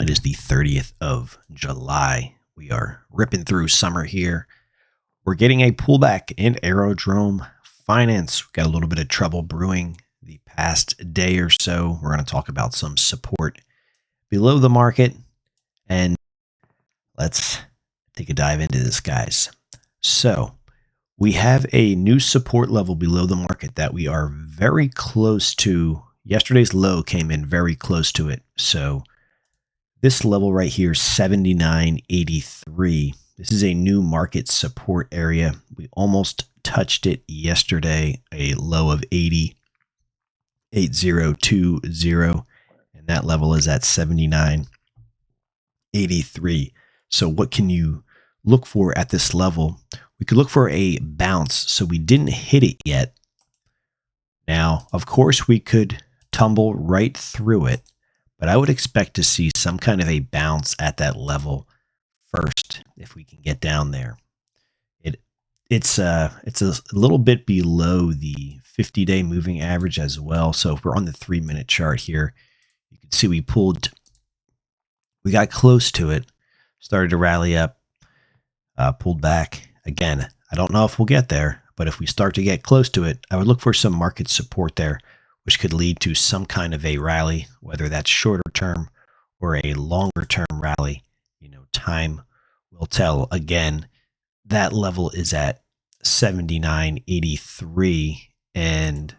It is the 30th of July. We are ripping through summer here. We're getting a pullback in Aerodrome finance. We've got a little bit of trouble brewing the past day or so. We're going to talk about some support below the market. And let's take a dive into this, guys. So we have a new support level below the market that we are very close to. Yesterday's low came in very close to it. So this level right here, 79.83. This is a new market support area. We almost touched it yesterday, a low of 80.20, and that level is at 79.83. So what can you look for at this level? We could look for a bounce. So we didn't hit it yet. Now, of course, we could tumble right through it, but I would expect to see some kind of a bounce at that level first if we can get down there. It's a little bit below the 50-day moving average as well. So if we're on the 3-minute chart here, you can see we got close to it, started to rally up, pulled back. Again, I don't know if we'll get there, but if we start to get close to it, I would look for some market support there, which could lead to some kind of a rally, whether that's shorter term or a longer term rally. Time will tell. Again, that level is at 79.83, and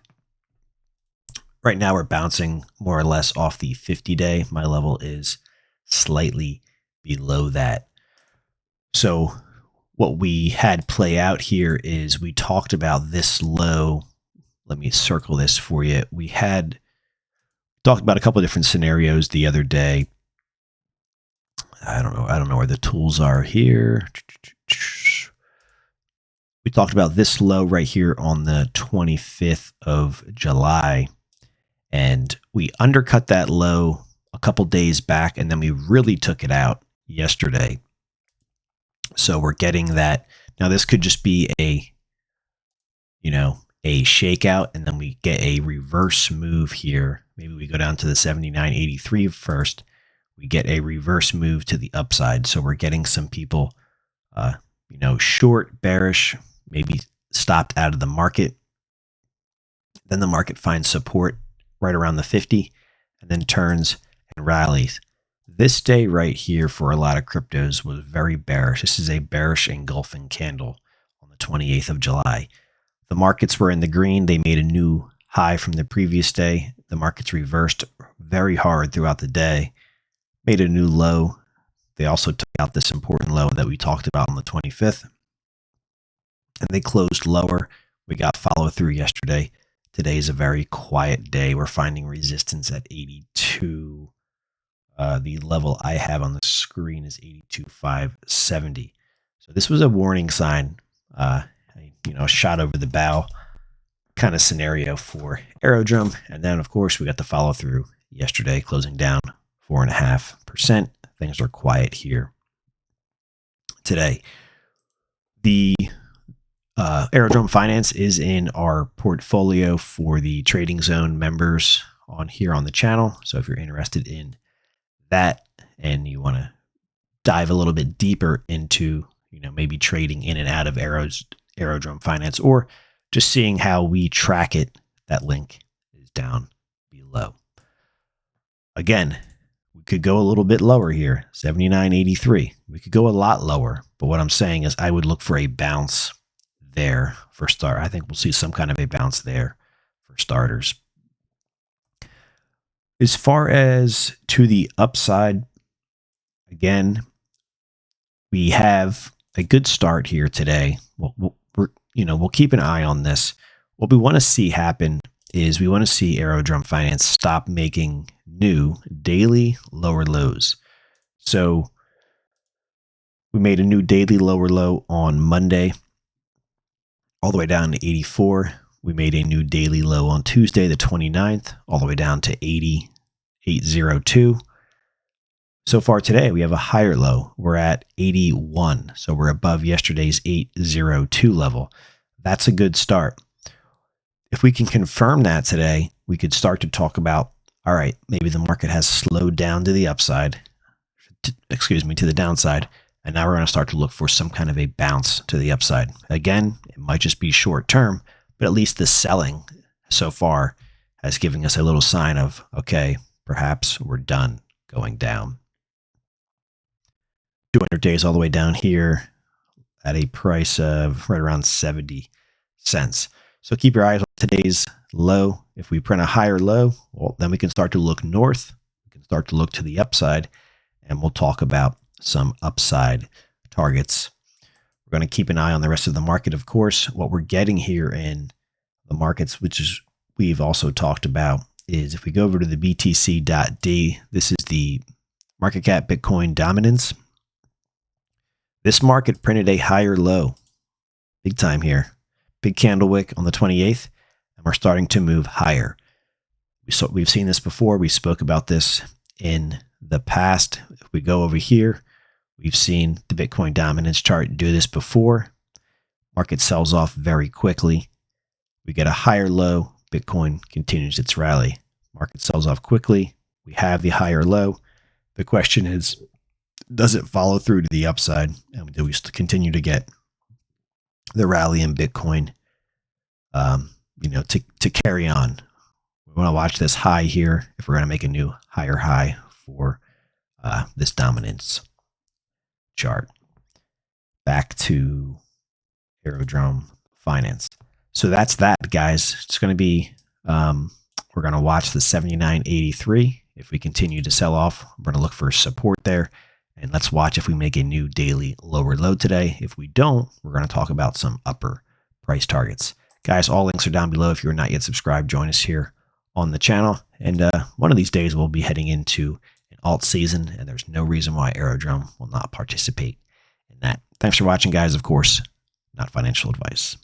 right now we're bouncing more or less off the 50-day. My level is slightly below that. So what we had play out here is we talked about this low. Let me circle this for you. We had talked about a couple of different scenarios the other day. I don't know where the tools are here. We talked about this low right here on the 25th of July, and we undercut that low a couple days back, and then we really took it out yesterday. So we're getting that. Now this could just be a shakeout, and then we get a reverse move here. Maybe we go down to the 79.83 first. We get a reverse move to the upside. So we're getting some people, short, bearish, maybe stopped out of the market. Then the market finds support right around the 50 and then turns and rallies. This day right here for a lot of cryptos was very bearish. This is a bearish engulfing candle on the 28th of July. The markets were in the green. They made a new high from the previous day. The markets reversed very hard throughout the day, made a new low. They also took out this important low that we talked about on the 25th, and they closed lower. We got follow through yesterday. Today is a very quiet day. We're finding resistance at 82. The level I have on the screen is 82.570. So this was a warning sign, a shot over the bow kind of scenario for Aerodrome. And then, of course, we got the follow through yesterday, closing down 4.5%. Things are quiet here today. The Aerodrome Finance is in our portfolio for the Trading Zone members on here on the channel. So if you're interested in that and you want to dive a little bit deeper into, maybe trading in and out of Aerodrome Finance, or just seeing how we track it, that link is down below. Again, we could go a little bit lower here, 79.83. We could go a lot lower, but what I'm saying is I would look for a bounce there for start. I think we'll see some kind of a bounce there for starters. As far as to the upside, again, we have a good start here today. We'll keep an eye on this. What we want to see happen is we want to see Aerodrome Finance stop making new daily lower lows. So we made a new daily lower low on Monday, all the way down to 84. We made a new daily low on Tuesday, the 29th, all the way down to 80.802. So far today, we have a higher low. We're at 81. So we're above yesterday's 802 level. That's a good start. If we can confirm that today, we could start to talk about, all right, maybe the market has slowed down to the upside. to the downside. And now we're going to start to look for some kind of a bounce to the upside. Again, it might just be short term, but at least the selling so far has given us a little sign of, okay, perhaps we're done going down. 200 days all the way down here at a price of right around 70 cents. So keep your eyes on today's low. If we print a higher low, well, then we can start to look north. We can start to look to the upside, and we'll talk about some upside targets. We're going to keep an eye on the rest of the market, of course. What we're getting here in the markets, which is we've also talked about, is if we go over to the BTC.D, this is the market cap Bitcoin dominance. This market printed a higher low, big time here. Big candle wick on the 28th, and we're starting to move higher. We've seen this before. We spoke about this in the past. If we go over here, we've seen the Bitcoin dominance chart do this before. Market sells off very quickly. We get a higher low. Bitcoin continues its rally. Market sells off quickly. We have the higher low. The question is, does it follow through to the upside? And do we continue to get the rally in Bitcoin, to carry on? We want to watch this high here if we're going to make a new higher high for this dominance chart. Back to Aerodrome Finance. So that's that, guys. It's going to be, we're going to watch the 79.83. If we continue to sell off, we're going to look for support there. And let's watch if we make a new daily lower low today. If we don't, we're going to talk about some upper price targets. Guys, all links are down below. If you're not yet subscribed, join us here on the channel. And one of these days, we'll be heading into an alt season, and there's no reason why Aerodrome will not participate in that. Thanks for watching, guys. Of course, not financial advice.